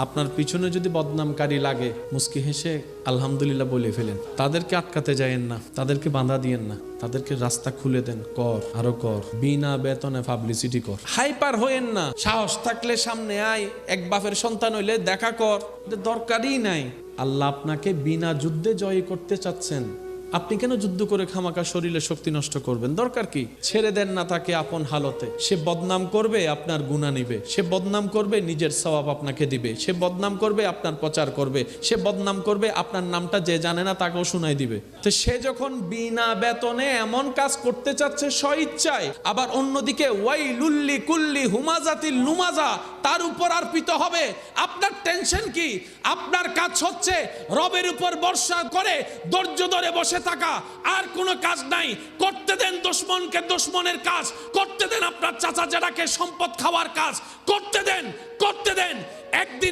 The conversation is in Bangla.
আপনার পিছনে যদি বদনামকারী লাগে মুস্কি হেসে আলহামদুলিল্লাহ বলে ফেলেন। তাদেরকে আটকাতে যায়েন না, তাদেরকে বাধা দিয়েন না, তাদেরকে রাস্তা খুলে দেন। কর, আরো কর, বিনা বেতনে পাবলিসিটি কর। হাইপার হইেন না। সাহস থাকলে সামনে আয়, এক বাপের সন্তান হইলে দেখা কর, দরকারই নাই। আল্লাহ আপনাকে বিনা যুদ্ধে জয় করতে চাচ্ছেন। আপনি কেন যুদ্ধ করে খামাকা শরীরে শক্তি নষ্ট করবেন? দরকার কি? ছেড়ে দেন না তাকে আপন হালতে। সে বদনাম করবে, আপনার গুনাহ নিবে। সে বদনাম করবে, নিজের সওয়াব আপনাকে দিবে। সে বদনাম করবে, আপনার প্রচার করবে। সে বদনাম করবে, আপনার নামটা যে জানে না তাকেও শোনাই দিবে। তো সে যখন বিনা বেতনে এমন কাজ করতে চাচ্ছে স্বইচ্ছায়, আবার অন্যদিকে ওয়াইলুল্লি কুল্লি হুমাজাতিল লুমাজা তার উপর অর্পিত হবে, আপনার টেনশন কি? আপনার কাজ হচ্ছে রবের উপর ভরসা করে ধৈর্য ধরে বসে থাকা, আর কোনো কাজ নাই। করতে দেন দুশমনকে দুশমনের কাজ, করতে দেন আপনার চাচা জেঠাকে সম্পদ খাওয়ার কাজ, করতে দেন একদিন